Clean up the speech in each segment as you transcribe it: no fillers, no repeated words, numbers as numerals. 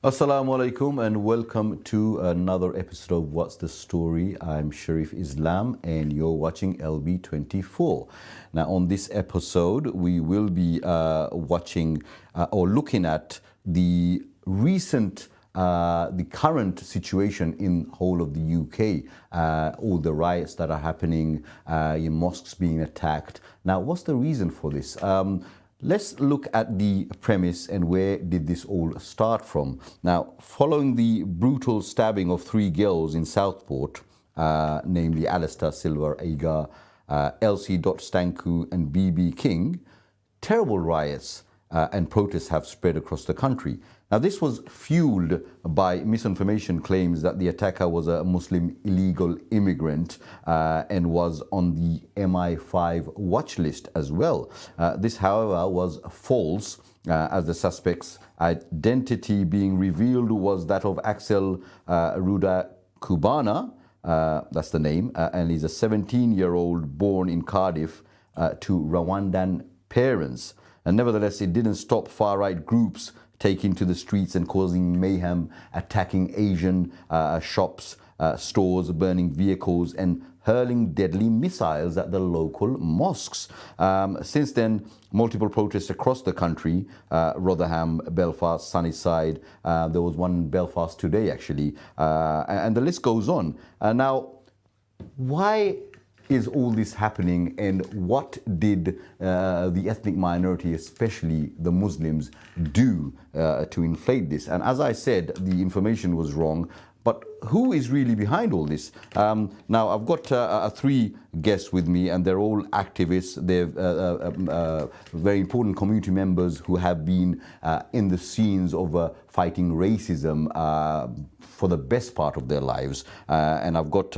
Assalamu alaikum and welcome to another episode of What's the Story. I'm Sharif Islam and you're watching LB24. Now on this episode we will be watching or looking at the current situation in whole of the UK, all the riots that are happening, mosques being attacked. Now what's the reason for this? Let's look at the premise and where did this all start from. Now, following the brutal stabbing of 3 girls in Southport, namely Alistair Silver Aga, Elsie Stanku and BB King, terrible riots and protests have spread across the country. Now, this was fueled by misinformation claims that the attacker was a Muslim illegal immigrant and was on the MI5 watch list as well. This, however, was false, as the suspect's identity being revealed was that of Axel Ruda Kubana, that's the name, and he's a 17-year-old born in Cardiff to Rwandan parents. And nevertheless, it didn't stop far-right groups taking to the streets and causing mayhem, attacking Asian shops, stores, burning vehicles and hurling deadly missiles at the local mosques. Since then, multiple protests across the country, Rotherham, Belfast, Sunnyside, there was one in Belfast today actually, and the list goes on. Now, why is all this happening and what did the ethnic minority, especially the Muslims, do to inflate this? And as I said, the information was wrong, but who is really behind all this? Now, I've got 3 guests with me and they're all activists. They're very important community members who have been in the scenes of fighting racism for the best part of their lives. And I've got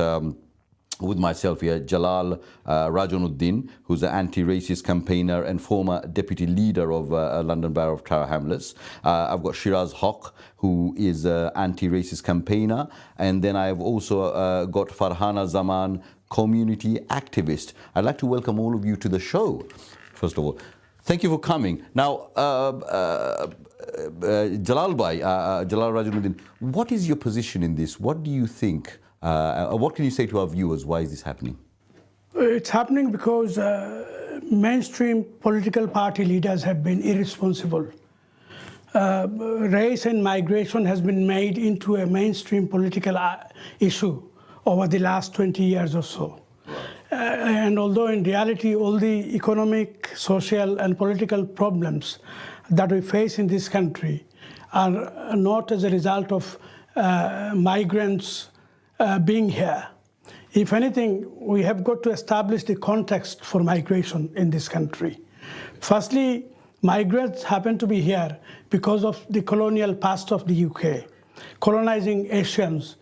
with myself here, Jalal Rajonuddin, who's an anti-racist campaigner and former Deputy Leader of London Borough of Tower Hamlets. I've got Shiraj Haque, who is an anti-racist campaigner. And then I've also got Farhana Zaman, community activist. I'd like to welcome all of you to the show, first of all. Thank you for coming. Now, Jalal Rajonuddin, what is your position in this? What do you think? What can you say to our viewers? Why is this happening? It's happening because mainstream political party leaders have been irresponsible. Race and migration has been made into a mainstream political issue over the last 20 years or so. And although in reality all the economic, social and political problems that we face in this country are not as a result of migrants being here. If anything, we have got to establish the context for migration in this country. Firstly, migrants happen to be here because of the colonial past of the UK, colonizing Asians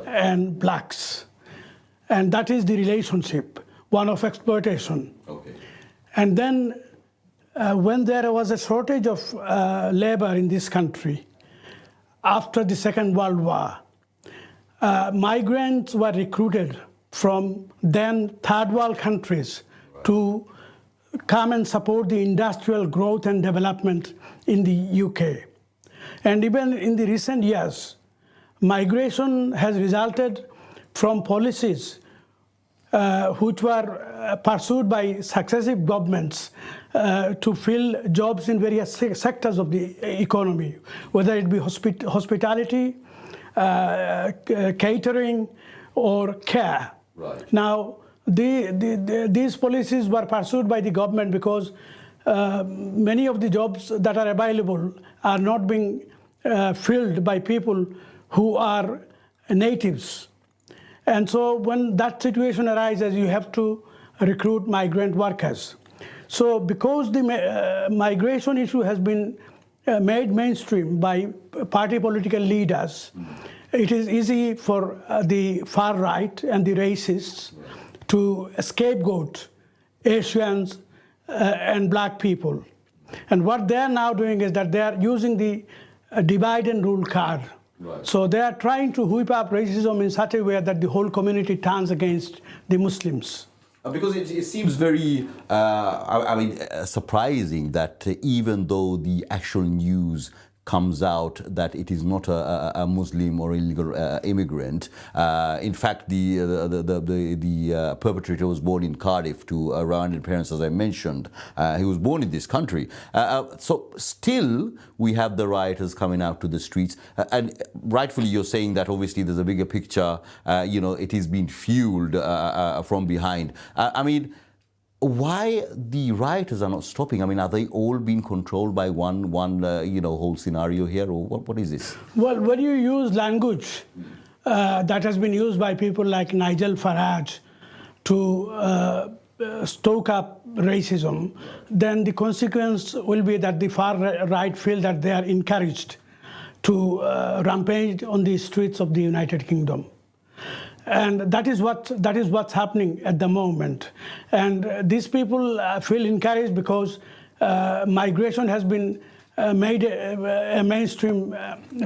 and blacks. And that is the relationship, one of exploitation. Okay. And then when there was a shortage of labor in this country after the Second World War, migrants were recruited from then third world countries to come and support the industrial growth and development in the UK. And even in the recent years, migration has resulted from policies which were pursued by successive governments to fill jobs in various sectors of the economy, whether it be hospitality, catering or care. Right. Now, these policies were pursued by the government because many of the jobs that are available are not being filled by people who are natives. And so when that situation arises, you have to recruit migrant workers. So because the migration issue has been made mainstream by party political leaders, it is easy for the far right and the racists to scapegoat Asians and black people. And what they are now doing is that they are using the divide and rule card. Right. So they are trying to whip up racism in such a way that the whole community turns against the Muslims. Because it seems very, surprising that even though the actual news comes out that it is not a Muslim or illegal immigrant. In fact, the perpetrator was born in Cardiff to Rwandan parents, as I mentioned. He was born in this country. So still, we have the rioters coming out to the streets. And rightfully, you're saying that obviously there's a bigger picture. It is being fueled from behind. I mean, why the rioters are not stopping? I mean, are they all being controlled by one whole scenario here, or what is this? Well, when you use language that has been used by people like Nigel Farage to stoke up racism, then the consequence will be that the far right feel that they are encouraged to rampage on the streets of the United Kingdom. And that is what's happening at the moment. And these people feel encouraged because migration has been made a mainstream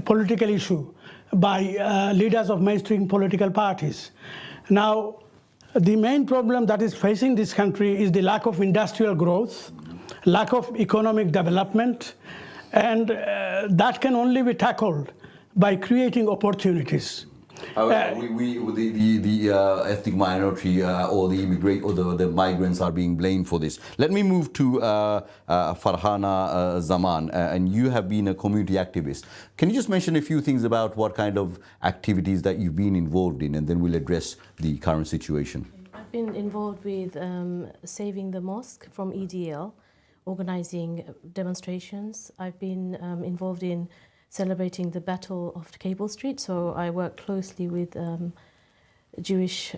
political issue by leaders of mainstream political parties. Now, the main problem that is facing this country is the lack of industrial growth, lack of economic development, and that can only be tackled by creating opportunities. The ethnic minority or the immigrant or the migrants are being blamed for this. Let me move to Farhana Zaman, and you have been a community activist. Can you just mention a few things about what kind of activities that you've been involved in, and then we'll address the current situation? I've been involved with saving the mosque from EDL, organizing demonstrations. I've been involved in celebrating the Battle of Cable Street, so I work closely with Jewish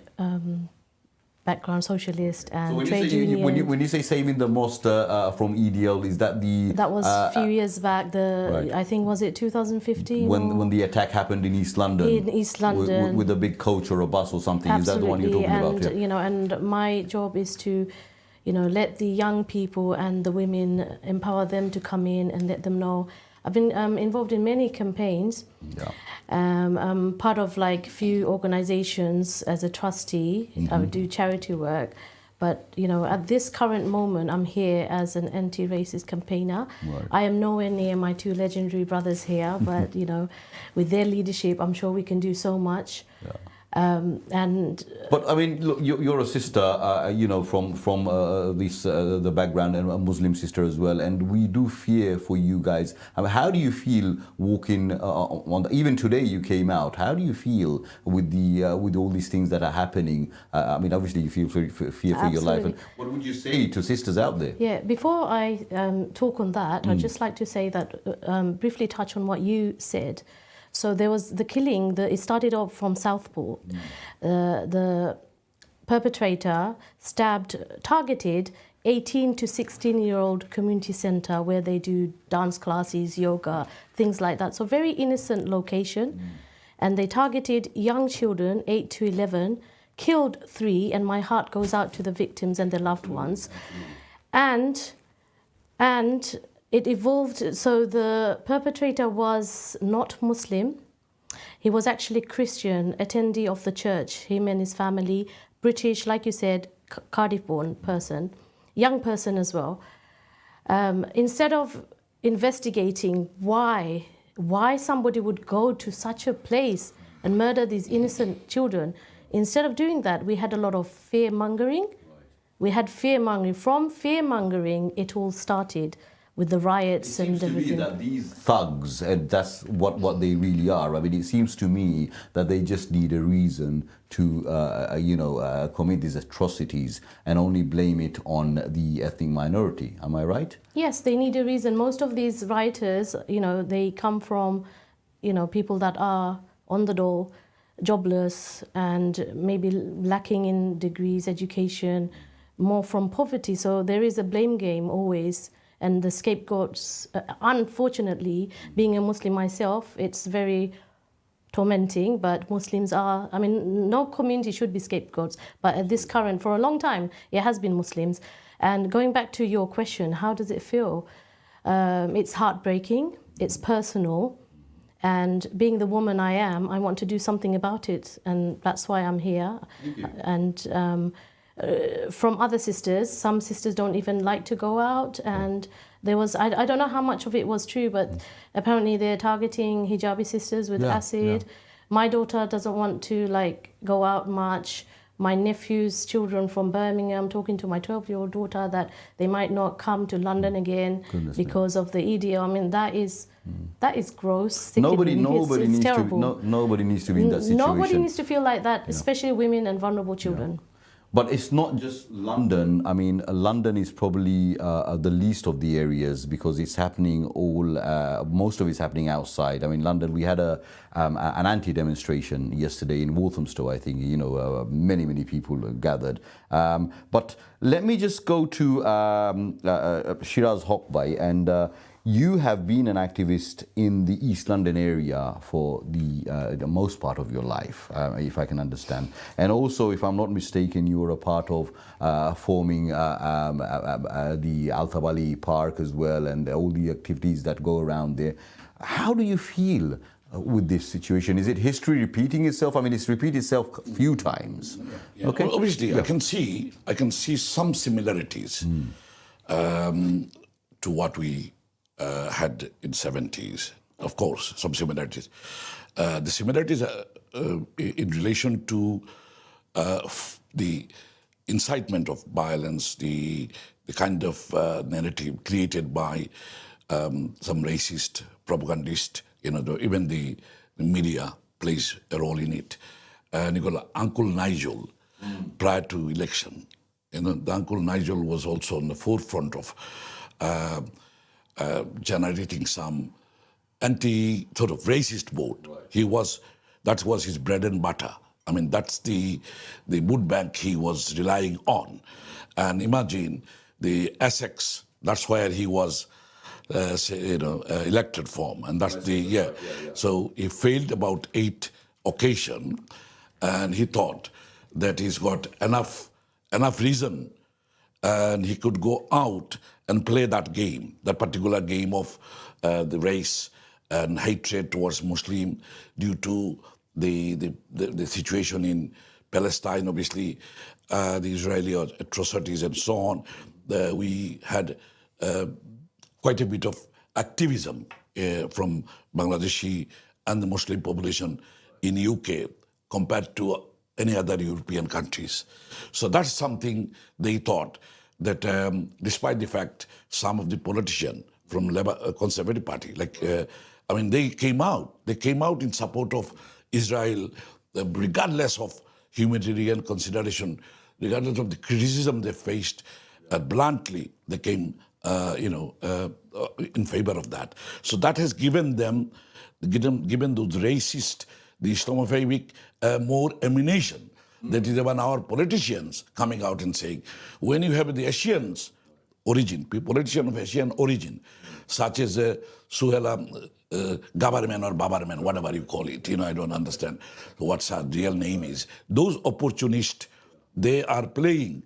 background socialist and trade union. When you say saving the mosque from EDL, is that the... That was a few years back, right. I think, was it 2015? When the attack happened in East London? In East London. With a big coach or a bus or something. Absolutely. Is that the one you're talking about? Yeah. And my job is to, let the young people and the women, empower them to come in and let them know. I've been involved in many campaigns. Yeah. I'm part of few organizations as a trustee. Mm-hmm. I would do charity work. But, at this current moment, I'm here as an anti-racist campaigner. Right. I am nowhere near my two legendary brothers here, but, with their leadership, I'm sure we can do so much. Yeah. But I mean, look, you're a sister, from the background, and a Muslim sister as well, and we do fear for you guys. I mean, how do you feel walking even today you came out? How do you feel with all these things that are happening? I mean, obviously you feel fear for your life. And what would you say to sisters out there? Yeah, before I talk on that, I'd just like to say that briefly touch on what you said. So there was the killing, it started off from Southport. The perpetrator targeted 18 to 16-year-old community centre where they do dance classes, yoga, things like that. So very innocent location. And they targeted young children, 8 to 11, killed 3, and my heart goes out to the victims and their loved ones. And it evolved, so the perpetrator was not Muslim. He was actually Christian, attendee of the church, him and his family, British, like you said, Cardiff-born person, young person as well. Instead of investigating why somebody would go to such a place and murder these innocent children, instead of doing that, we had a lot of fear-mongering. We had fear-mongering. From fear-mongering, it all started with the riots and everything. It seems to me that these thugs, and that's what they really are. I mean, it seems to me that they just need a reason to, commit these atrocities and only blame it on the ethnic minority. Am I right? Yes, they need a reason. Most of these rioters, they come from, people that are on the dole, jobless, and maybe lacking in degrees, education, more from poverty. So there is a blame game always. And the scapegoats, unfortunately, being a Muslim myself, it's very tormenting, but Muslims are, no community should be scapegoats, but at this current, for a long time, it has been Muslims. And going back to your question, how does it feel? It's heartbreaking, it's personal, and being the woman I am, I want to do something about it, and that's why I'm here. And from other sisters. Some sisters don't even like to go out, and there was, I don't know how much of it was true, but apparently they're targeting hijabi sisters with acid. My daughter doesn't want to like go out much. My nephew's children from Birmingham, talking to my 12-year-old daughter that they might not come to London again because of the EDO. I mean, that is gross. Nobody needs terrible. nobody needs to be in that situation. Nobody needs to feel like that, especially women and vulnerable children. But it's not just London. I mean, London is probably the least of the areas because it's happening most of it's happening outside. I mean, London, we had an anti-demonstration yesterday in Walthamstow, I think, many people gathered. But let me just go to Shiraj Haque, and you have been an activist in the East London area for the most part of your life, if I can understand. And also, if I'm not mistaken, you were a part of forming the Al Tabali Park as well, and all the activities that go around there. How do you feel with this situation? Is it history repeating itself? I mean, it's repeated itself a few times. Yeah. Okay. Well, obviously, I can see some similarities to what we had in 70s. Of course, some similarities. The similarities in relation to the incitement of violence, the kind of narrative created by some racist propagandist. Even the media plays a role in it. Uncle Nigel, prior to election, the Uncle Nigel was also on the forefront of generating some sort of racist vote. Right. That was his bread and butter. I mean, that's the vote bank he was relying on. And imagine the Essex, that's where he was elected from. And that's So he failed about 8 occasions, and he thought that he's got enough reason and he could go out and play that game, that particular game of the race and hatred towards Muslim due to the situation in Palestine, obviously, the Israeli atrocities and so on. We had quite a bit of activism from Bangladeshi and the Muslim population in UK compared to any other European countries. So that's something they thought that despite the fact some of the politicians from Conservative Party, they came out in support of Israel, regardless of humanitarian consideration, regardless of the criticism they faced, bluntly they came in favor of that. So that has given those racist, the Islamophobic, more ammunition. That is even our politicians coming out and saying, when you have the Asians origin, politician of Asian origin, such as Suhela Gabarman or Babarman, whatever you call it, I don't understand what her real name is. Those opportunists, they are playing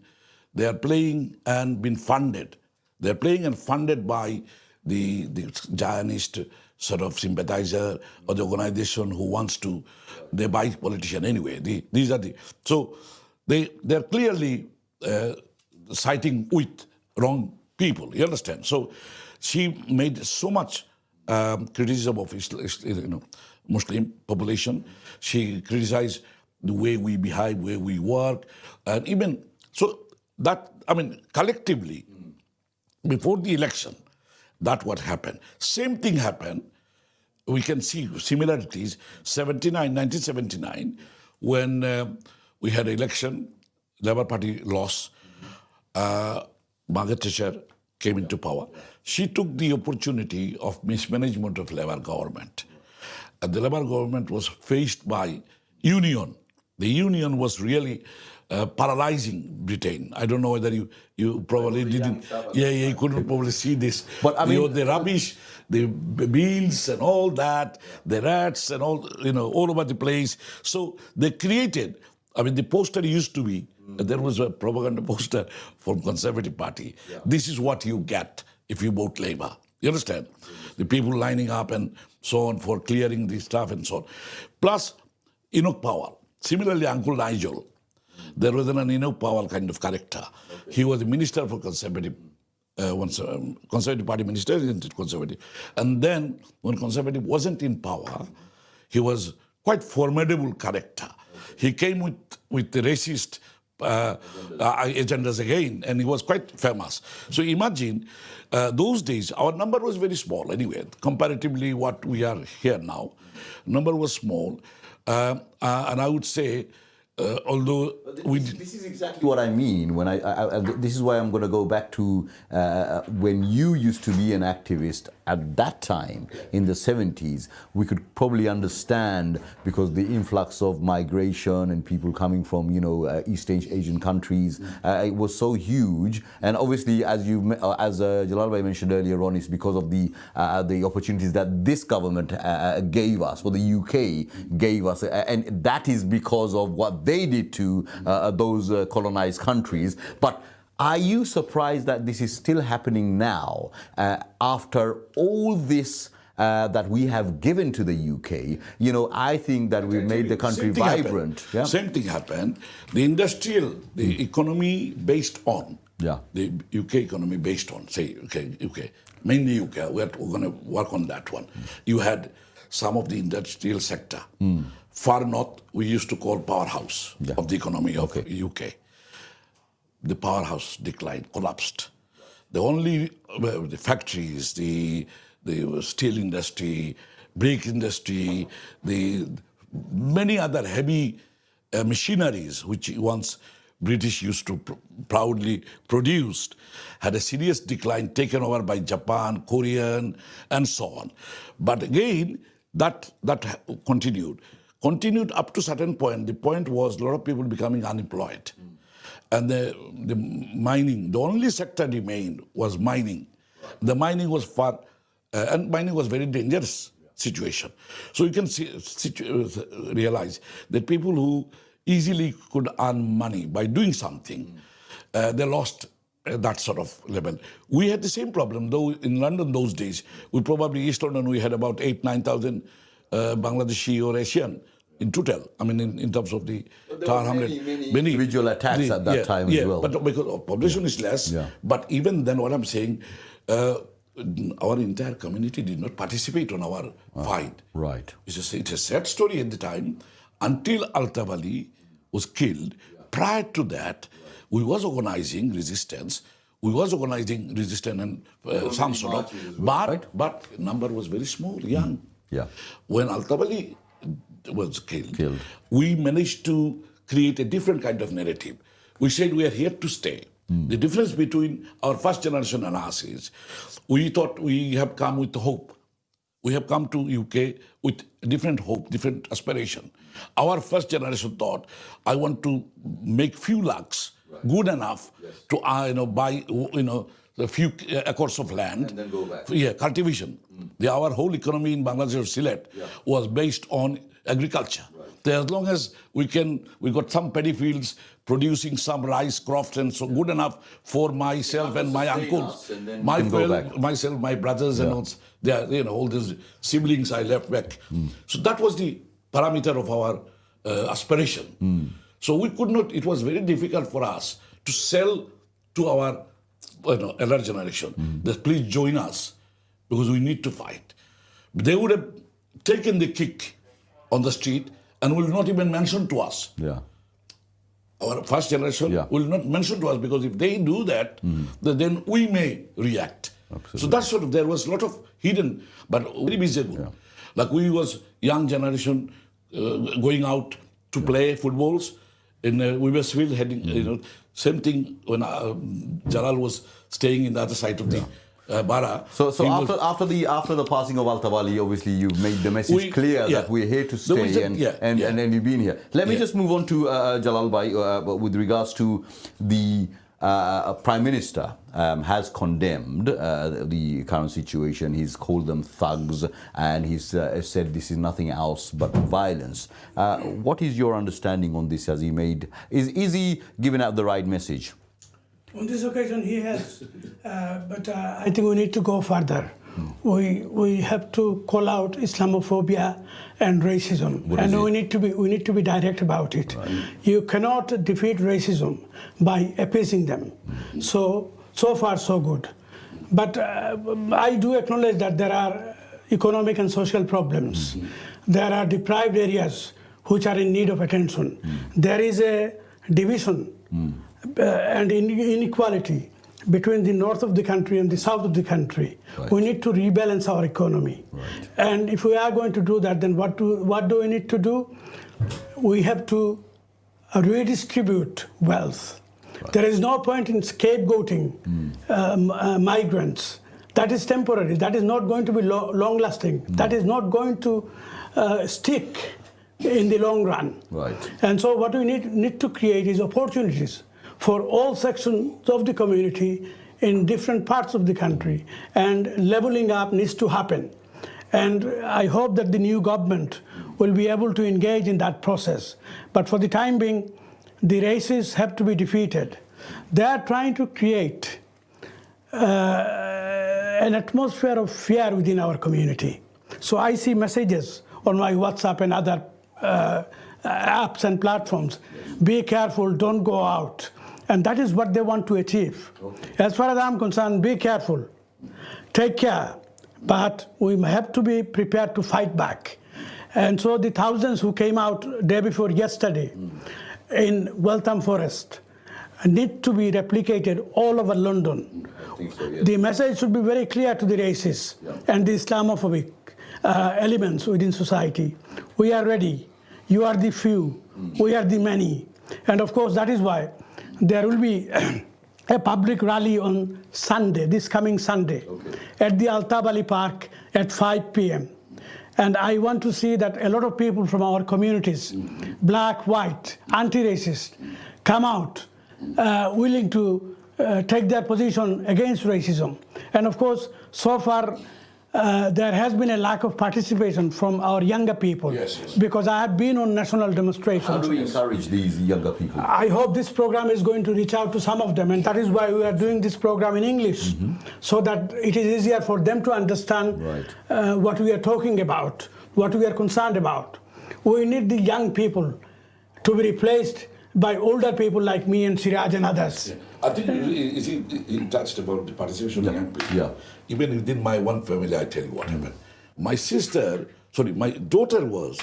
and been funded. They're playing and funded by the Zionist sort of sympathizer or the organization who wants to, they buy politician anyway. So they're clearly siding with wrong people, you understand? So she made so much criticism of Muslim population. She criticized the way we behave, where we work, and even, so that, collectively, before the election, that's what happened. Same thing happened. We can see similarities. 1979, when we had election, Labour Party lost. Margaret Thatcher came into power. She took the opportunity of mismanagement of Labour government. And the Labour government was faced by union. The union was really paralyzing Britain. I don't know whether you probably didn't. You couldn't probably see this. But the rubbish, the bills and all that, the rats and all, all over the place. So they created. The poster used to be. There was a propaganda poster from Conservative Party. Yeah. This is what you get if you vote Labour. You understand? The people lining up and so on for clearing the stuff and so on. Plus, Enoch Power. Similarly, Uncle Nigel. There was an enough power kind of character. He was a minister for Conservative, Conservative Party minister, isn't it Conservative? And then when Conservative wasn't in power, he was quite formidable character. He came with the racist agendas again, and he was quite famous. So imagine, those days, our number was very small anyway, comparatively what we are here now. Number was small, and I would say, although this is exactly what I mean when this is why I'm going to go back to when you used to be an activist at that time in the 70s. We could probably understand, because the influx of migration and people coming from East Asian countries, it was so huge, and obviously as Jalal Bhai mentioned earlier on, it's because of the opportunities that this government gave us, or the UK gave us, and that is because of what they did to those colonized countries. But are you surprised that this is still happening now, after all this that we have given to the UK? I think that we've made the country vibrant. Yeah? Same thing happened. The industrial, the economy based on, the UK economy based on, say, UK, mainly UK, we're going to work on that one. You had some of the industrial sector. Far north, we used to call powerhouse of the economy of UK. The powerhouse declined, collapsed. The only the factories, the steel industry, brick industry, the many other heavy machineries which once British used to proudly produce, had a serious decline, taken over by Japan, Korean, and so on. But again, that continued up to a certain point. The point was a lot of people becoming unemployed. And the mining, the only sector remained was mining. The mining was far, and mining was very dangerous situation. So you can realize that people who easily could earn money by doing something, they lost that sort of level. We had the same problem, though in London those days, East London, we had about 8,000-9,000 Bangladeshi or Asian in total. I mean, in terms of the Tar Hamlet. Many individual attacks at that time as well. But because population is less. But even then, what I'm saying, our entire community did not participate on our fight. Right. It's a sad story at the time. Until Al-Tabali was killed, prior to that, we was organizing resistance. And some sort of, but number was very small, young. When Al-Tabali was killed, we managed to create a different kind of narrative. We said we are here to stay. The difference between our first generation and us is, we thought we have come with hope. We have come to UK with different hope, different aspiration. Our first generation thought, I want to make few lakhs good enough to buy a few acres of land. And then go back. Cultivation. Our whole economy in Bangladesh or Sylhet was based on agriculture. So as long as we got some paddy fields producing some rice crops, and so good enough for myself and my uncles, myself, my brothers, and all these siblings I left back. So that was the parameter of our aspiration. So we could not. It was very difficult for us to sell to our elder generation that please join us because we need to fight. They would have taken the kick on the street and will not even mention to us. Our first generation will not mention to us, because if they do that, then we may react. Absolutely. So that's sort of, there was a lot of hidden, but very visible. Like we was young generation going out to play footballs in Weaversfield, heading, same thing when Jalal was staying in the other side of the Bara. So after the passing of Al-Tabali, obviously you made the message clear that we're here to stay, and you've been here. Let me just move on to Jalal Bhai with regards to the Prime Minister has condemned the current situation. He's called them thugs, and he's said this is nothing else but violence. What is your understanding on this? Has he made? Is he giving out the right message? On this occasion, he has, but I think we need to go further. we have to call out Islamophobia and racism, and we need to be direct about it. Right. You cannot defeat racism by appeasing them. So far so good, but I do acknowledge that there are economic and social problems. There are deprived areas which are in need of attention. There is a division and inequality between the north of the country and the south of the country. Right. We need to rebalance our economy. Right. And if we are going to do that, then what do we need to do? We have to redistribute wealth. Right. There is no point in scapegoating migrants. That is temporary. That is not going to be long-lasting. That is not going to stick in the long run. Right. And so what we need to create is opportunities for all sections of the community in different parts of the country, and leveling up needs to happen. And I hope that the new government will be able to engage in that process. But for the time being, the racists have to be defeated. They are trying to create an atmosphere of fear within our community. So I see messages on my WhatsApp and other apps and platforms. Be careful, don't go out. And that is what they want to achieve. Okay. As far as I'm concerned, be careful, take care, but we have to be prepared to fight back. And so the thousands who came out day before yesterday in Waltham Forest need to be replicated all over London. I think so, yes. The message should be very clear to the racists and the Islamophobic elements within society. We are ready. You are the few. We are the many. And of course, that is why there will be a public rally on Sunday, this coming Sunday, at the Altab Ali Park at 5 p.m. And I want to see that a lot of people from our communities, black, white, anti-racist, come out willing to take their position against racism. And of course, so far, there has been a lack of participation from our younger people. Yes. Because I have been on national demonstrations. How do we encourage these younger people? I hope this program is going to reach out to some of them, and that is why we are doing this program in English, so that it is easier for them to understand what we are talking about, what we are concerned about. We need the young people to be replaced by older people like me and Shiraj and others. Yeah. I think he touched about the participation of young people. Yeah. Even within my one family, I tell you what happened. My daughter was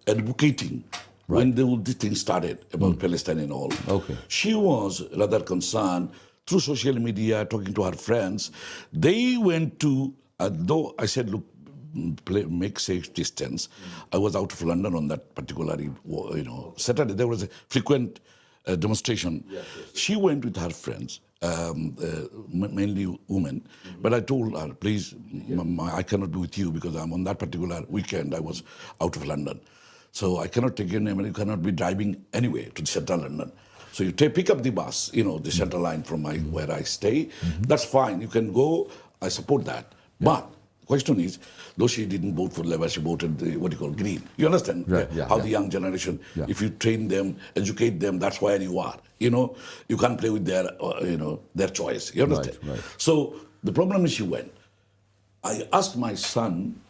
advocating when this thing started about Palestine and all. Okay. She was rather concerned through social media, talking to her friends. They went to, though I said, look, make safe distance. I was out of London on that particular, Saturday. There was a frequent demonstration. Yes. She went with her friends, mainly women. But I told her, please, I cannot be with you because I'm on that particular weekend. I was out of London. So I cannot take your name, and you cannot be driving anyway to central London. So you pick up the bus, the central line from where I stay. That's fine. You can go. I support that. Yeah. But the question is, though she didn't vote for Labour, she voted the, Green. You understand? Right, how the young generation, if you train them, educate them, that's where you are. You can't play with their, their choice. You understand? Right. So the problem is she went. I asked my son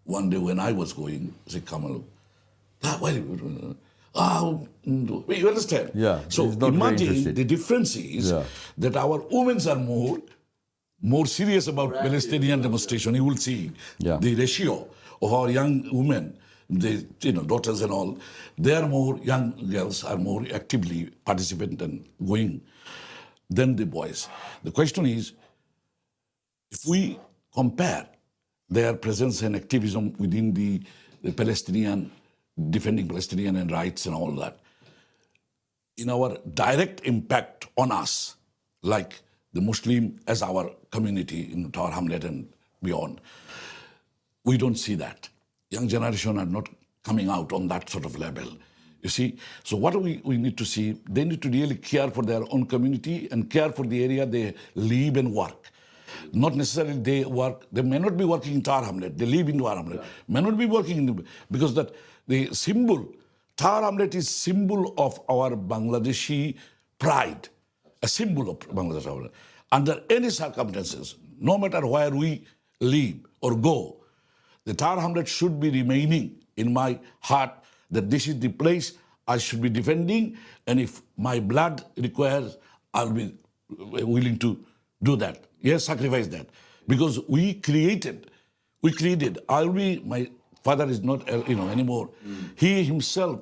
one day when I was going, I said, Kamal, you understand? Yeah. So imagine the difference is that our women are more serious about Palestinian demonstration. You will see the ratio of our young women, the daughters and all. Young girls are more actively participant and going than the boys. The question is, if we compare their presence and activism within the Palestinian, defending Palestinian and rights and all that, in our direct impact on us, like the Muslim as our community in Tower Hamlet and beyond, we don't see that. Young generation are not coming out on that sort of level. You see? So what we need to see, they need to really care for their own community and care for the area they live and work. Not necessarily they may not be working in Tower Hamlet, they live in Tower Hamlet, may not be working because that the symbol, Tower Hamlet is symbol of our Bangladeshi pride. A symbol of Bangladesh. Under any circumstances, no matter where we leave or go. The Tar Hamlet should be remaining in my heart, that this is the place I should be defending, and if my blood requires, I'll be willing to do that. Yes, sacrifice that. Because we created, my father is not, anymore. He himself,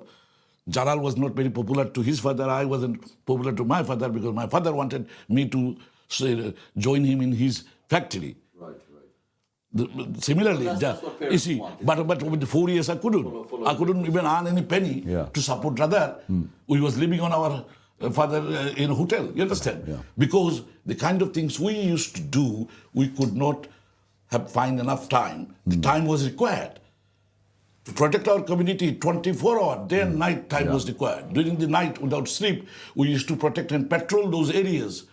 Jalal was not very popular to his father. I wasn't popular to my father because my father wanted me to join him in his factory. Similarly, you see, but with the 4 years I couldn't even earn any penny to support brother. We was living on our father in a hotel, you understand? Because the kind of things we used to do, we could not find enough time. The time was required. To protect our community, 24 hours, day and night time was required. During the night, without sleep, we used to protect and patrol those areas.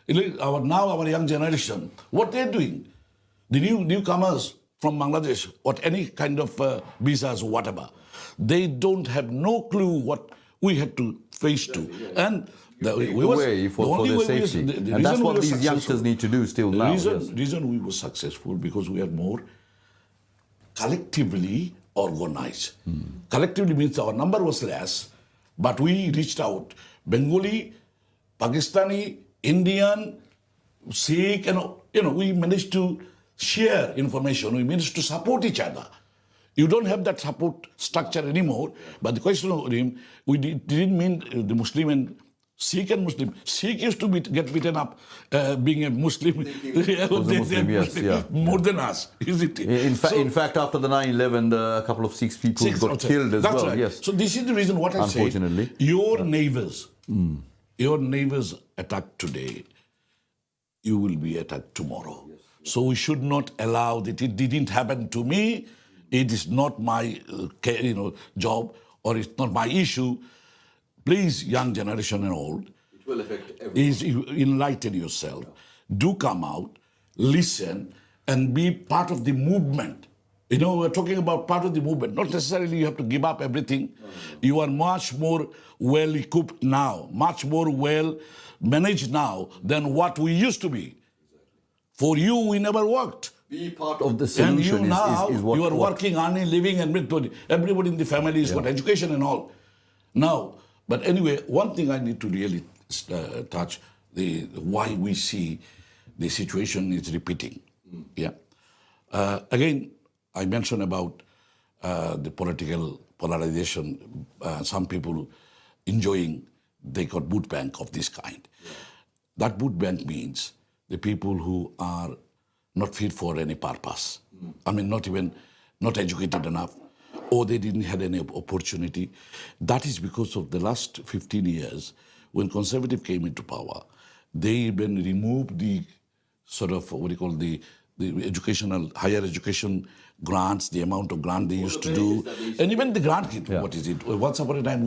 Now our young generation, what they're doing, the newcomers from Bangladesh, or any kind of visas or whatever, they don't have no clue what we had to face to. And the way for their safety. And that's what these youngsters need to do still now. The reason we were successful because we are more collectively organized. Collectively means our number was less, but we reached out. Bengali, Pakistani, Indian, Sikh, and we managed to share information. We managed to support each other. You don't have that support structure anymore. But the question of him, we didn't mean the Muslim and Sikh and Muslim. Sikh used to get beaten up being a Muslim. More than us, isn't it? In fact, after the 9/11, a couple of Sikh people got killed as well. Right. Yes. So this is the reason what I say. Unfortunately, your neighbors attacked today, you will be attacked tomorrow. So we should not allow that. It didn't happen to me. It is not my job, or it's not my issue. Please, young generation and old, it will affect everyone. Enlighten yourself. Do come out, listen, and be part of the movement. We're talking about part of the movement. Not necessarily you have to give up everything. You are much more well equipped now, much more well managed now than what we used to be. For you, we never worked. Be part of the solution. And you are working, earning, living, and everybody in the family is got education and all. Now, but anyway, one thing I need to really touch, why we see the situation is repeating. Again, I mentioned about the political polarization. Some people enjoying, they got vote bank of this kind. That vote bank means the people who are not fit for any purpose. I mean, not educated enough, or they didn't have any opportunity. That is because of the last 15 years, when Conservative came into power, they even removed the sort of, the higher education grants, the amount of grant they used to do, and even the grant kit, what is it? Once upon a time,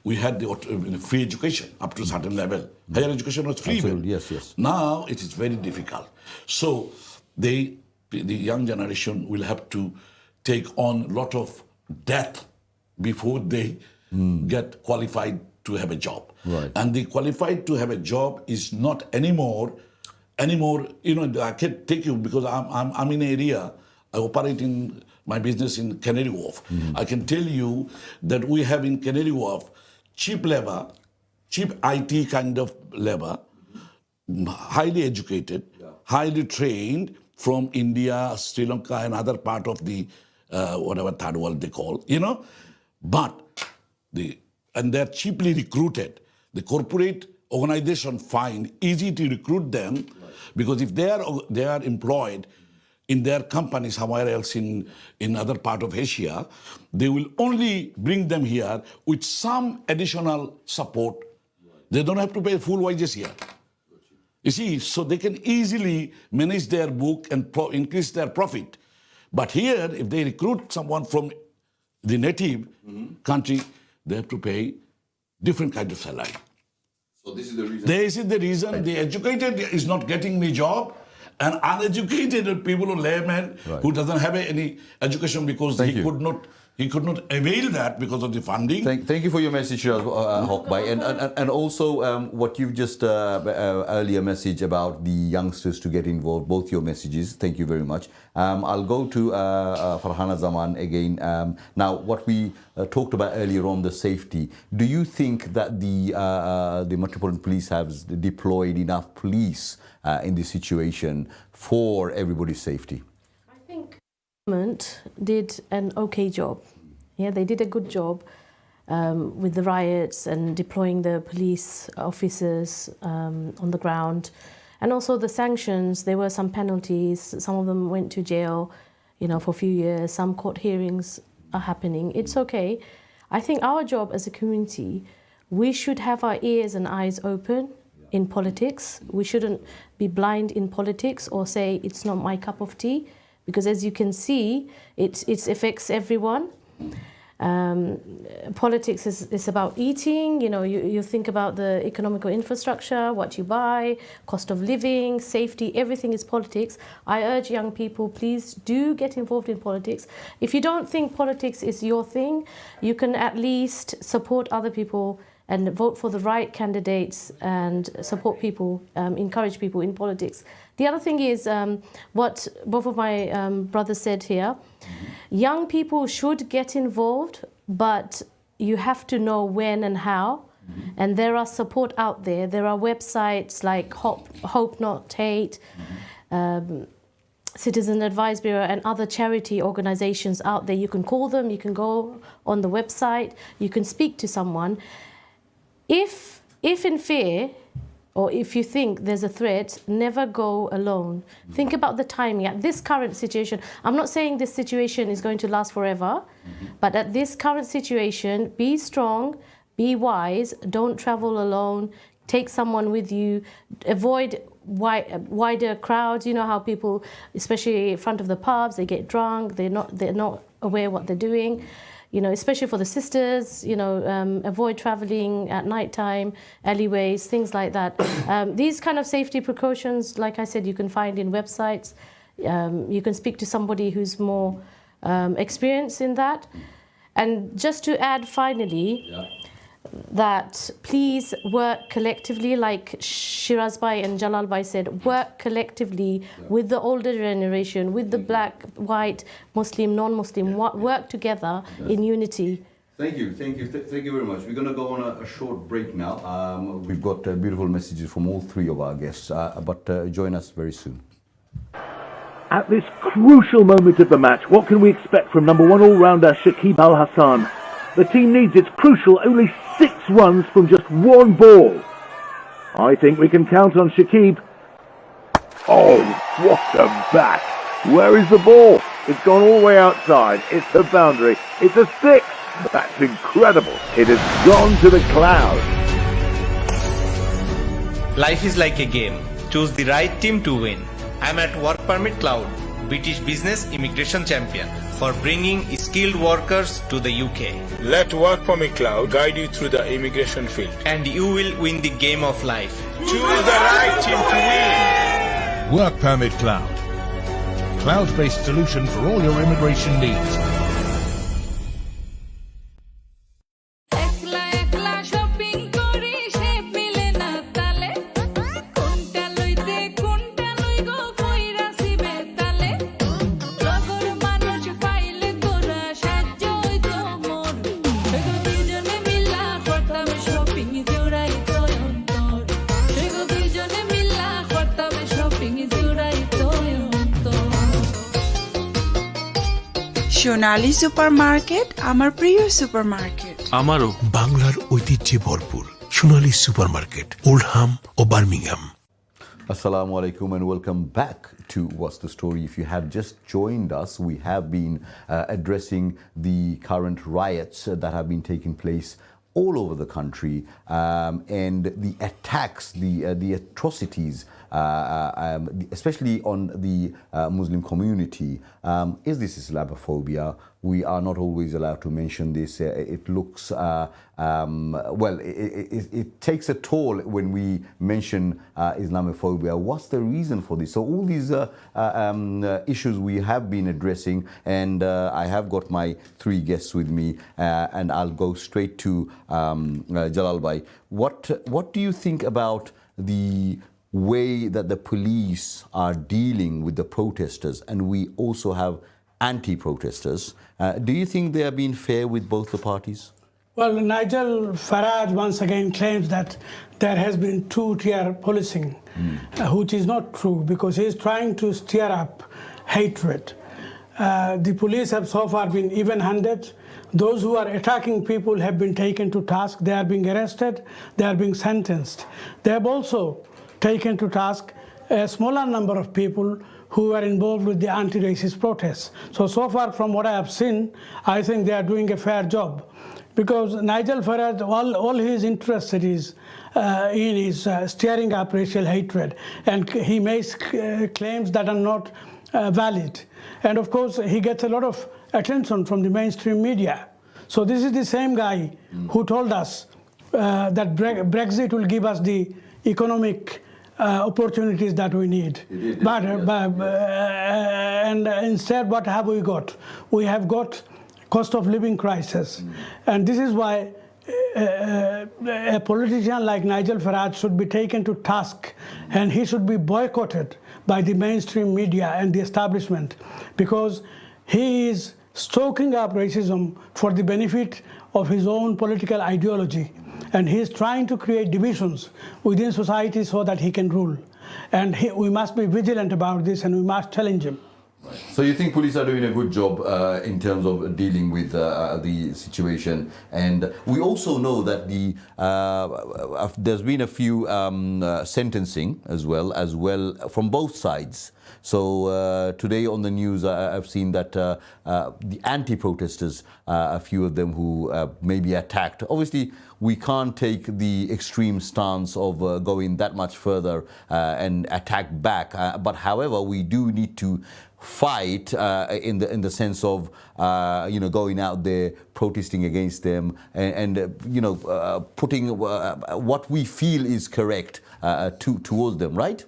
we had the free education up to a certain level. Higher education was free. Yes. Now it is very difficult. So the young generation will have to take on a lot of debt before they get qualified to have a job. Right. And the qualified to have a job is not anymore, I can't take you because I'm in an area, I operate in my business in Canary Wharf. I can tell you that we have in Canary Wharf cheap labor, cheap IT kind of labor, highly educated, highly trained from India, Sri Lanka, and other part of the whatever third world they call, but and they're cheaply recruited. The corporate organization find easy to recruit them because if they are employed in their company somewhere else in other part of Asia, they will only bring them here with some additional support. They don't have to pay full wages here. You see, so they can easily manage their book and increase their profit. But here, if they recruit someone from the native country, they have to pay different kind of salary. So this is the reason. This is the reason the educated is not getting the job, and uneducated people or layman who doesn't have any education because he could not He could not avail that because of the funding. Thank you for your message, Shiraj Haque Bhai, and also what you've just earlier message about the youngsters to get involved. Both your messages. Thank you very much. I'll go to Farhana Zaman again. Now, what we talked about earlier on the safety. Do you think that the Metropolitan Police have deployed enough police in this situation for everybody's safety? I think government did an okay job. Yeah, they did a good job with the riots and deploying the police officers on the ground. And also the sanctions, there were some penalties. Some of them went to jail, for a few years. Some court hearings are happening. It's okay. I think our job as a community, we should have our ears and eyes open in politics. We shouldn't be blind in politics or say it's not my cup of tea, because as you can see, it affects everyone. Politics is about eating. You think about the economical infrastructure, what you buy, cost of living, safety, everything is politics. I urge young people, please do get involved in politics. If you don't think politics is your thing, you can at least support other people and vote for the right candidates and support people, encourage people in politics. The other thing is what both of my brothers said here. Young people should get involved, but you have to know when and how. And there are support out there. There are websites like Hope Not Hate, Citizen Advice Bureau, and other charity organizations out there. You can call them, you can go on the website, you can speak to someone. If in fear, or if you think there's a threat, never go alone. Think about the timing. At this current situation, I'm not saying this situation is going to last forever, but at this current situation, be strong, be wise, don't travel alone, take someone with you, avoid wider crowds. You know how people, especially in front of the pubs, they get drunk, they're not aware what they're doing. Especially for the sisters, avoid traveling at nighttime, alleyways, things like that. These kind of safety precautions, like I said, you can find in websites. You can speak to somebody who's more experienced in that. And just to add finally, that please work collectively, like Shiraj Bhai and Jalal Bhai said, work collectively with the older generation, with the black, white, Muslim, non-Muslim, work together in unity. Thank you very much. We're going to go on a short break now. We've got beautiful messages from all three of our guests, but join us very soon. At this crucial moment of the match, what can we expect from number one all-rounder Shakib Al Hassan? The team needs its crucial only 6 runs from just 1 ball. I think we can count on Shakib. Oh, what a bat! Where is the ball? It's gone all the way outside. It's a boundary. It's a 6. That's incredible. It has gone to the clouds. Life is like a game. Choose the right team to win. I'm at Work Permit Cloud, British Business Immigration Champion, for bringing skilled workers to the UK. Let Work Permit Cloud guide you through the immigration field. And you will win the game of life. Choose the right team to win. Work Permit Cloud. Cloud-based solution for all your immigration needs. Sonali supermarket আমার প্রিয় supermarket আমারও বাংলার ঐতিহ্যে ভরপুর Sonali supermarket Oldham ও Birmingham Assalamu alaikum and welcome back to What's the Story. If you have just joined us, we have been addressing the current riots that have been taking place all over the country and the attacks, the atrocities, especially on the Muslim community. Is this Islamophobia we are not always allowed to mention this. It looks, well, it takes a toll when we mention Islamophobia. What's the reason for this? So all these issues we have been addressing, and I have got my three guests with me, and I'll go straight to Jalal Bhai. What do you think about the way that the police are dealing with the protesters, and we also have anti-protesters? Do you think they are being fair with both the parties? Well, Nigel Farage once again claims that there has been two-tier policing, which is not true, because he is trying to stir up hatred. The police have so far been even-handed. Those who are attacking people have been taken to task. They are being arrested. They are being sentenced. They have also taken to task a smaller number of people who are involved with the anti-racist protests. So far from what I have seen, I think they are doing a fair job. Because Nigel Farage, all he is interested in is stirring up racial hatred. And he makes claims that are not valid. And of course, he gets a lot of attention from the mainstream media. So this is the same guy who told us that Brexit will give us the economic opportunities that we need. And instead, what have we got? We have got cost of living crisis. And this is why a politician like Nigel Farage should be taken to task, and he should be boycotted by the mainstream media and the establishment, because he is stoking up racism for the benefit of his own political ideology. And he is trying to create divisions within society so that he can rule. And we must be vigilant about this, and we must challenge him. So you think police are doing a good job in terms of dealing with the situation? And we also know that there's been a few sentencing as well from both sides. So today on the news, I've seen that the anti-protesters, a few of them who may be attacked. Obviously, we can't take the extreme stance of going that much further and attack back. But however, we do need to fight in the sense of going out there, protesting against them, and putting what we feel is correct towards them, right?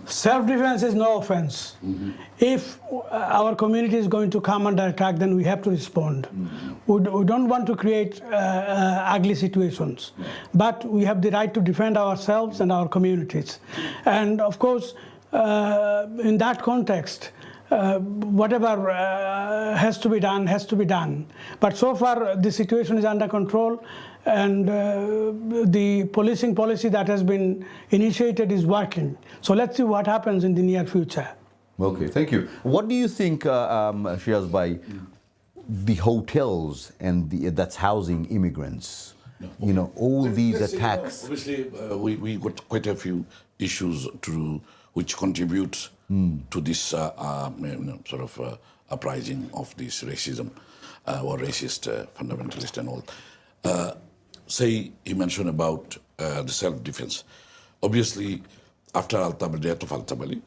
Self-defense is no offense. If our community is going to come under attack, then we have to respond. We don't want to create ugly situations, but we have the right to defend ourselves and our communities. And of course, in that context, whatever has to be done, has to be done. But so far, the situation is under control, and the policing policy that has been initiated is working. So let's see what happens in the near future. Okay, thank you. What do you think, Shiraj Bhai, the hotels and that's housing immigrants, all these attacks? Obviously, we got quite a few issues which contribute to this sort of uprising of this racism or racist fundamentalist and all. Say he mentioned about the self-defense. Obviously, after the death of Al-Tabali,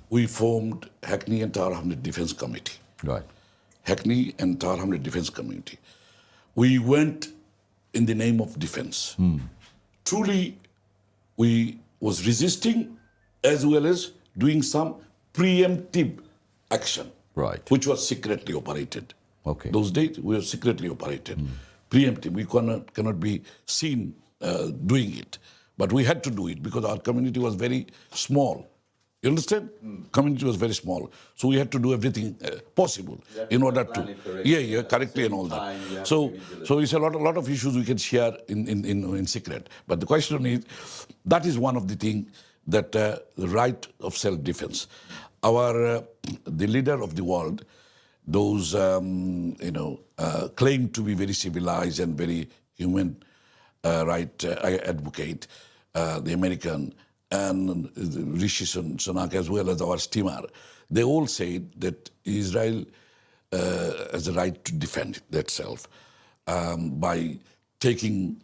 we formed Hackney and Tower Hamlet Defense Committee. Right. Hackney and Tower Hamlet Defense Committee. We went in the name of defense. Truly, we was resisting as well as doing some preemptive action, right, which was secretly operated. Okay. Those days we were secretly operated, preemptive. We cannot be seen doing it, but we had to do it because our community was very small. You understand? Community was very small, so we had to do everything possible in order to, correctly and all that. So it's a lot of issues we can share in secret. But the question is, that is one of the things that the right of self-defense. The leader of the world, those claim to be very civilized and very human right advocate, the American and Rishi Sunak as well as our steamer, they all say that Israel has a right to defend itself by cutting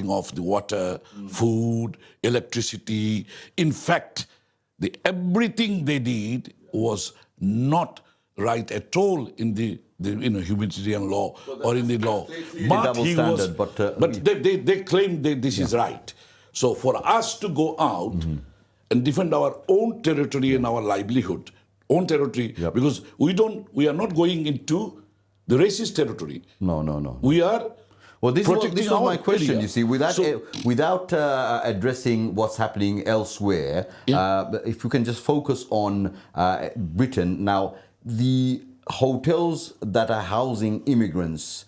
off the water, food, electricity. In fact, everything they did was not right at all in the the humanitarian law or in the law. double standard, but they claim this is right. So for us to go out and defend our own territory and our livelihood, own territory, because we are not going into the racist territory. No. We are. Well, this was my question, area. you see, without addressing what's happening elsewhere, if you can just focus on Britain. Now, the hotels that are housing immigrants,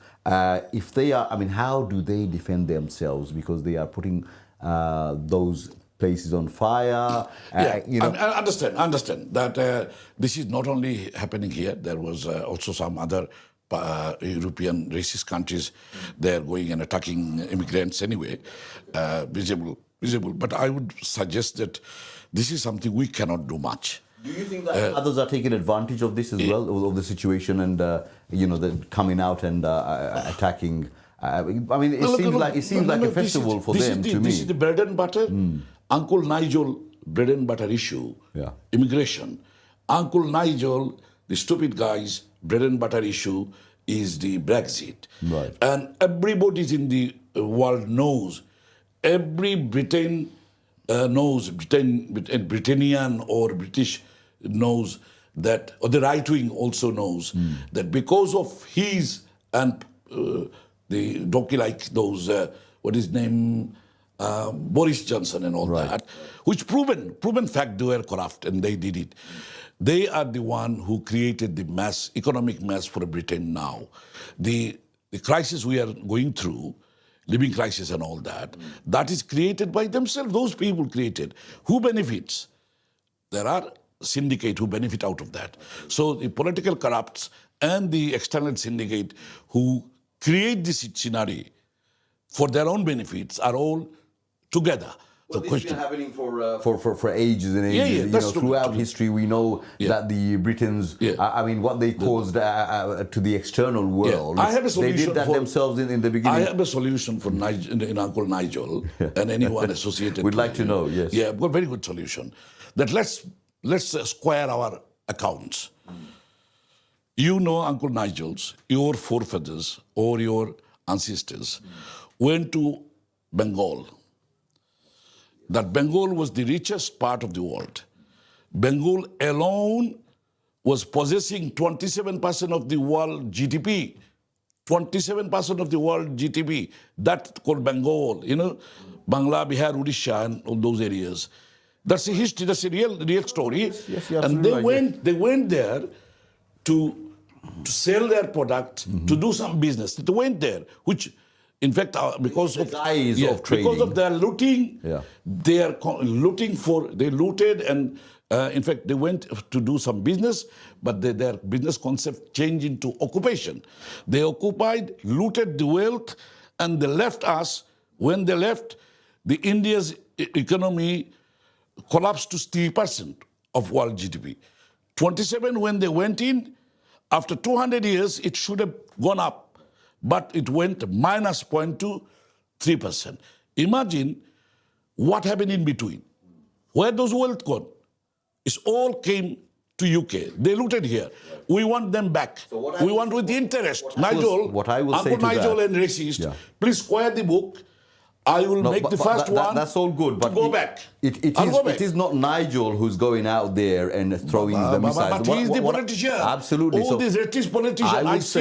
if they are, how do they defend themselves? Because they are putting those places on fire. I understand that this is not only happening here. There was also some other European racist countries, they're going and attacking immigrants anyway, visible. But I would suggest that this is something we cannot do much. Do you think that others are taking advantage of this as well, of the situation, and they're coming out and attacking? It seems like a festival for them to me. This is the bread and butter. Uncle Nigel, bread and butter issue. Yeah. Immigration. Uncle Nigel, the stupid guy's bread and butter issue is the Brexit. Right. And everybody in the world knows, every Britain knows, Britannian or British knows that, or the right wing also knows, that because of his and the donkey like those, what is his name, Boris Johnson and all that, which proven fact they were corrupt and they did it. They are the one who created the economic mess for Britain now. The crisis we are going through, living crisis and all that, that is created by themselves. Those people created. Who benefits? There are syndicates who benefit out of that. So the political corrupts and the external syndicate who create this scenario for their own benefits are all together. Well, this has been happening for ages and ages. Throughout history, we know that the Britons, what they caused to the external world, I have a solution. They did that themselves in the beginning. I have a solution for Uncle Nigel and anyone associated. We'd like to know, yes. Yeah, I've got a very good solution. That let's square our accounts. You know, Uncle Nigel's, your forefathers or your ancestors went to Bengal. That Bengal was the richest part of the world. Bengal alone was possessing 27% of the world GDP. 27% of the world GDP. That's called Bengal, Bangla, Bihar, Odisha, and all those areas. That's a history, that's a real story. Yes, and they went there to sell their product, to do some business. They went there, which, in fact, because of their looting, they are looting they looted, and in fact, they went to do some business, but their business concept changed into occupation. They occupied, looted the wealth, and they left us. When they left, the India's economy collapsed to 3% of world GDP. 27 when they went in. After 200 years, it should have gone up. But it went minus 0.23%. Imagine what happened in between. Where those wealth gone? It all came to UK. They looted here. We want them back. We want with interest. Nigel, Uncle Nigel and racist, please square the book. I will make the first one. That's all good, but go back. It is not Nigel who's going out there and throwing the missiles. But he's the politician. Absolutely. All these racist politicians.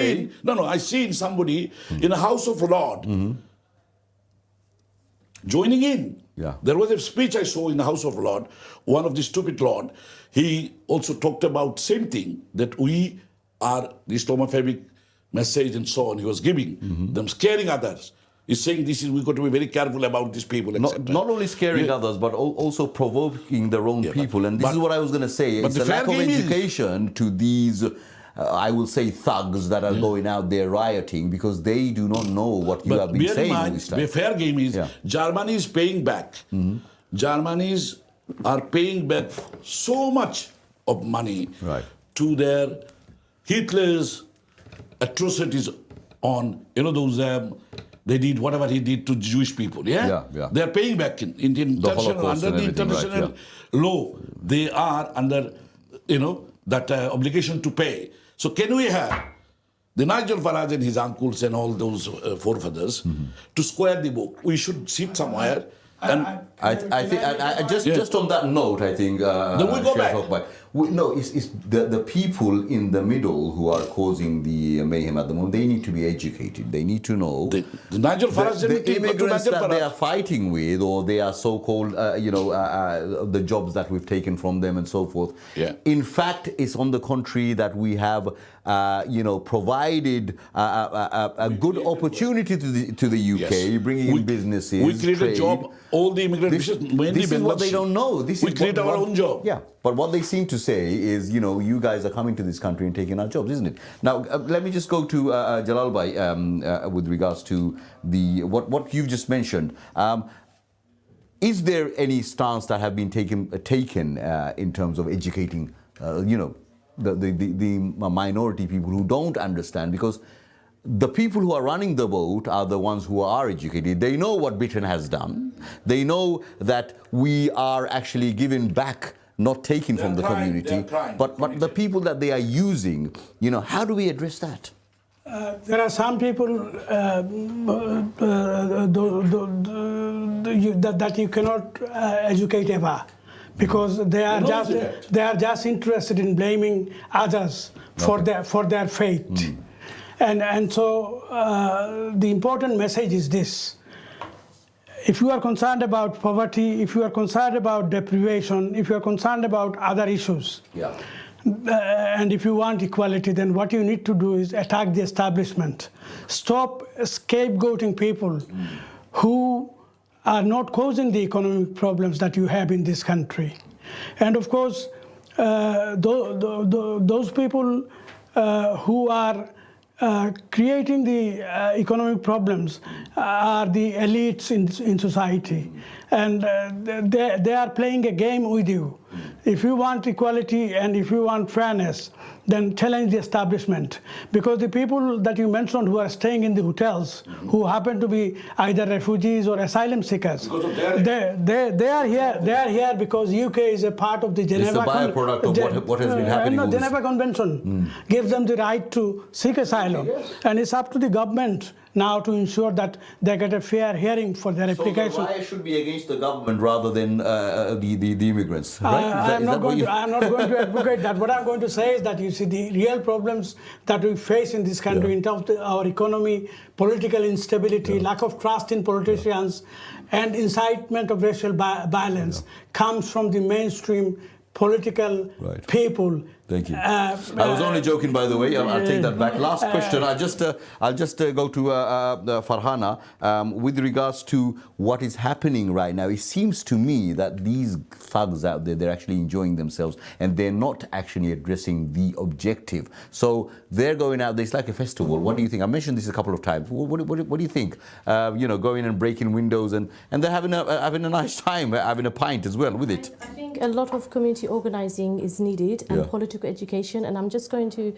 I seen somebody in a House of Lords joining in. Yeah. There was a speech I saw in the House of Lords. One of the stupid lord, he also talked about same thing, that we are the Islamophobic message and so on. He was giving them, scaring others. He's saying we've got to be very careful about these people, etc. Not only scaring others, but also provoking their own people. And this is what I was going to say. It's a lack of education to these, I will say, thugs that are going out there rioting, because they do not know what you have been saying all this time. The fair game is Germany is paying back. Germans are paying back so much of money to their Hitler's atrocities on, those... They did whatever he did to Jewish people, Yeah. They are paying back in the international, under the international law. They are under, that obligation to pay. So can we have the Nigel Farage and his uncles and all those forefathers to square the book. We should sit somewhere. And I think just on that note, I think then we go back. It's the people in the middle who are causing the mayhem at the moment. They need to be educated. They need to know the Nigel Farage the immigrants that they are fighting with, or they are so-called, the jobs that we've taken from them and so forth. Yeah. In fact, it's on the contrary that we have, provided a good opportunity to the UK, Yes. bringing in businesses. We create trade. a job. All the immigrant This is what they don't know. We create our own job. Yeah, but what they seem to say is, you guys are coming to this country and taking our jobs, isn't it? Now, let me just go to Jalal Bhai with regards to what you've just mentioned. Is there any stance that have been taken in terms of educating, the minority people who don't understand? Because the people who are running the boat are the ones who are educated. They know what Britain has done. They know that we are actually giving back, not taking from the community. But the people that they are using, how do we address that? There are some people that you cannot educate ever, because they are just interested in blaming others for their fate. And so the important message is this: if you are concerned about poverty, if you are concerned about deprivation, if you are concerned about other issues, and if you want equality, then what you need to do is attack the establishment. Stop scapegoating people who are not causing the economic problems that you have in this country. And of course, those people who are creating the economic problems are the elites in society, and they are playing a game with you. If you want equality and if you want fairness, then challenge the establishment, because the people that you mentioned who are staying in the hotels, who happen to be either refugees or asylum seekers, they are here because UK is a part of the Geneva. It's a byproduct of what has been happening. No, Geneva Convention gives them the right to seek asylum, and it's up to the government now to ensure that they get a fair hearing for their application. So the riot should be against the government rather than the immigrants, right? I'm not going to advocate that. What I'm going to say is that, you see, the real problems that we face in this country in terms of our economy, political instability, lack of trust in politicians, and incitement of racial violence comes from the mainstream political people. Thank you. I was only joking, by the way. I'll take that back. Last question. I'll just go to Farhana with regards to what is happening right now. It seems to me that these thugs out there, they're actually enjoying themselves, and they're not actually addressing the objective. So they're going out there. It's like a festival. What do you think? I mentioned this a couple of times. What do you think? Going and breaking windows, and they're having a nice time, having a pint as well with it. I think a lot of community organizing is needed, and political education, and I'm just going to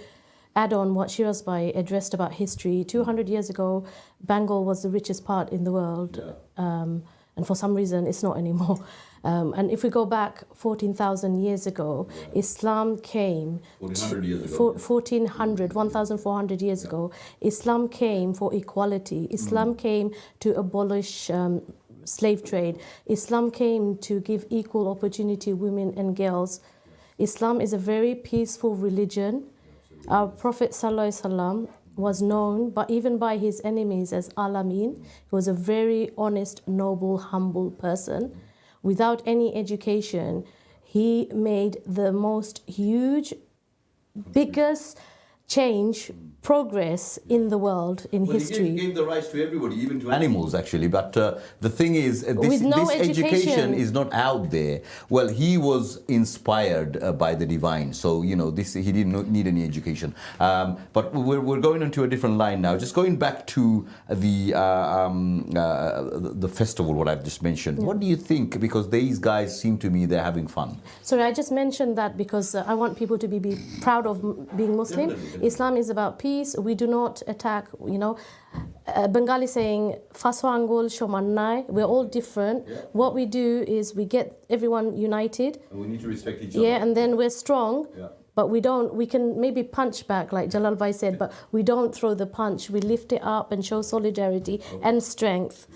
add on what Shiraj Bhai addressed about history. 200 years ago, Bengal was the richest part in the world, and for some reason it's not anymore. And if we go back 14,000 years ago, Islam came 1,400 years ago. Islam came for equality. Islam came to abolish slave trade. Islam came to give equal opportunity to women and girls. Islam is a very peaceful religion. Our Prophet ﷺ was known, but even by his enemies, as Al-Amin. He was a very honest, noble, humble person. Without any education, he made the most huge, biggest change, progress in the world, in history. He gave the rights to everybody, even to animals, actually. But the thing is, this education is not out there. Well, he was inspired by the divine, so he didn't need any education. But we're going into a different line now. Just going back to the festival, what I've just mentioned. What do you think? Because these guys seem to me they're having fun. Sorry, I just mentioned that because I want people to be proud of being Muslim. Definitely. Islam is about peace. We do not attack, Bengali saying, Faso Angol Shomanai, we're all different. Yeah. What we do is we get everyone united. And we need to respect each other. Yeah, and then we're strong. Yeah. but we don't. We can maybe punch back, like Jalal Bhai said, but we don't throw the punch. We lift it up and show solidarity and strength.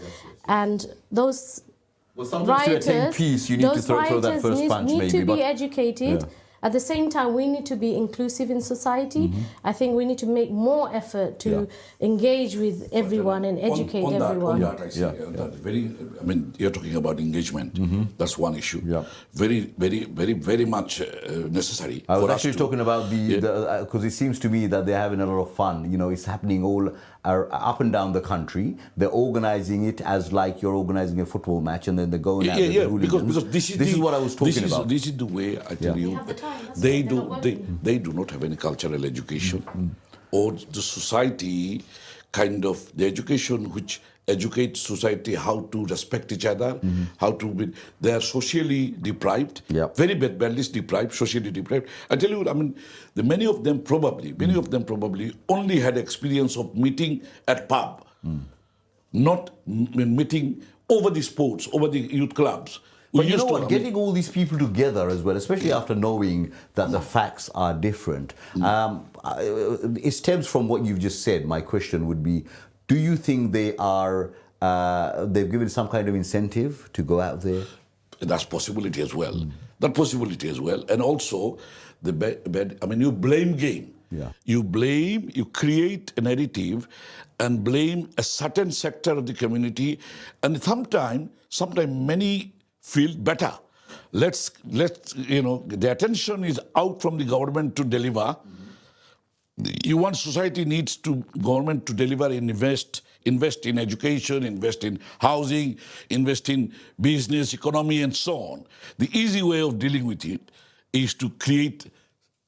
And those rioters, to attain peace, you need to throw that first punch, need maybe. to be educated. At the same time, we need to be inclusive in society. I think we need to make more effort to engage with everyone and educate everyone. You're talking about engagement. That's one issue. Very much necessary. I was actually talking about because it seems to me that they're having a lot of fun. You know, it's happening all up and down the country. They're organizing it as like you're organizing a football match, and then they're going at the hooligans. Because this is what I was talking about. This is the way I tell you. They do not have any cultural education, or the society kind of the education which educates society how to respect each other, how to be. They are socially deprived, very badly deprived, socially deprived. I tell you, many of them probably only had experience of meeting at pub, not meeting over the sports, over the youth clubs. But you know what, getting all these people together as well, especially after knowing that the facts are different, it stems from what you've just said. My question would be, do you think they've given some kind of incentive to go out there? That's possibility as well. That possibility as well. And also, you blame game. You blame, you create a narrative and blame a certain sector of the community. And sometimes many feel better. The attention is out from the government to deliver. You want society needs to government to deliver and invest in education, invest in housing, invest in business, economy, and so on. The easy way of dealing with it is to create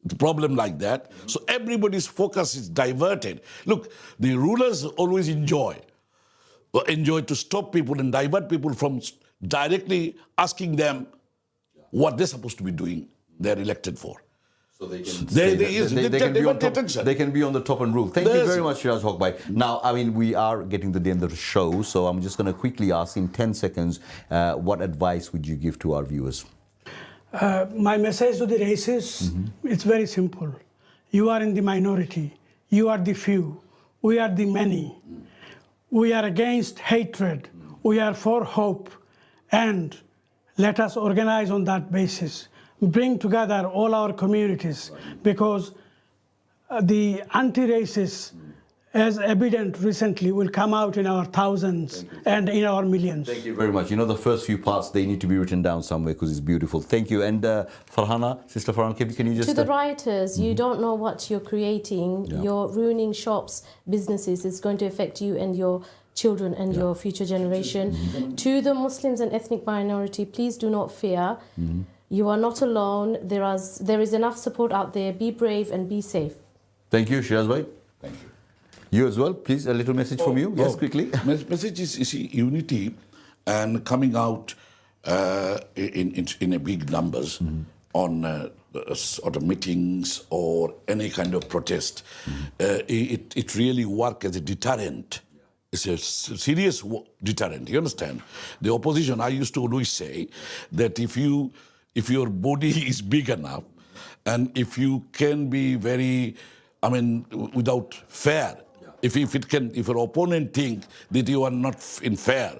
the problem like that. So everybody's focus is diverted. Look, the rulers always enjoy to stop people and divert people from directly asking them what they're supposed to be doing, they're elected for. So they can be on the top and rule. Thank you very much, Shiraj Haque. Now, we are getting to the end of the show, so I'm just going to quickly ask in 10 seconds, what advice would you give to our viewers? My message to the racists, it's very simple. You are in the minority. You are the few. We are the many. We are against hatred. We are for hope. And let us organize on that basis. Bring together all our communities, because the anti-racists, as evident recently, will come out in our thousands and in our millions. Thank you very much. You know, the first few parts, they need to be written down somewhere because it's beautiful. Thank you. And Farhana, Sister Farhana, can you just... To the rioters, you don't know what you're creating. You're ruining shops, businesses. It's going to affect you and your children and your future generation. To the Muslims and ethnic minority, please do not fear. You are not alone. There is enough support out there. Be brave and be safe. Thank you, Shiraj Bhai. Thank you. You as well, please, a little message from you. Yes, quickly. Message is, you see, unity and coming out in a big numbers on sort of meetings or any kind of protest. It really works as a deterrent. It's a serious deterrent. You understand? The opposition, I used to always say that if your body is big enough, and if you can be very, without fear, if your opponent think that you are not in fair,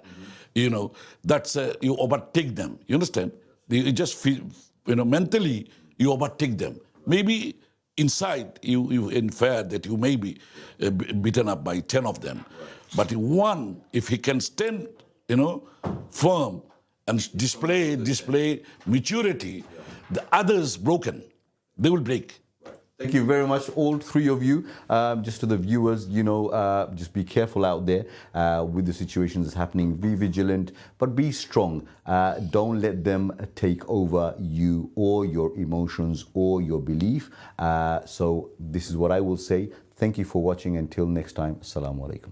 that's you overtake them. You understand? You just feel, mentally you overtake them. Maybe inside you in fair that you may be beaten up by 10 of them, but one, if he can stand, firm and display maturity, the others broken, they will break. Thank you very much, all three of you. Just to the viewers, just be careful out there with the situations that's happening. Be vigilant, but be strong. Don't let them take over you or your emotions or your belief. So this is what I will say. Thank you for watching. Until next time, Assalamu alaikum.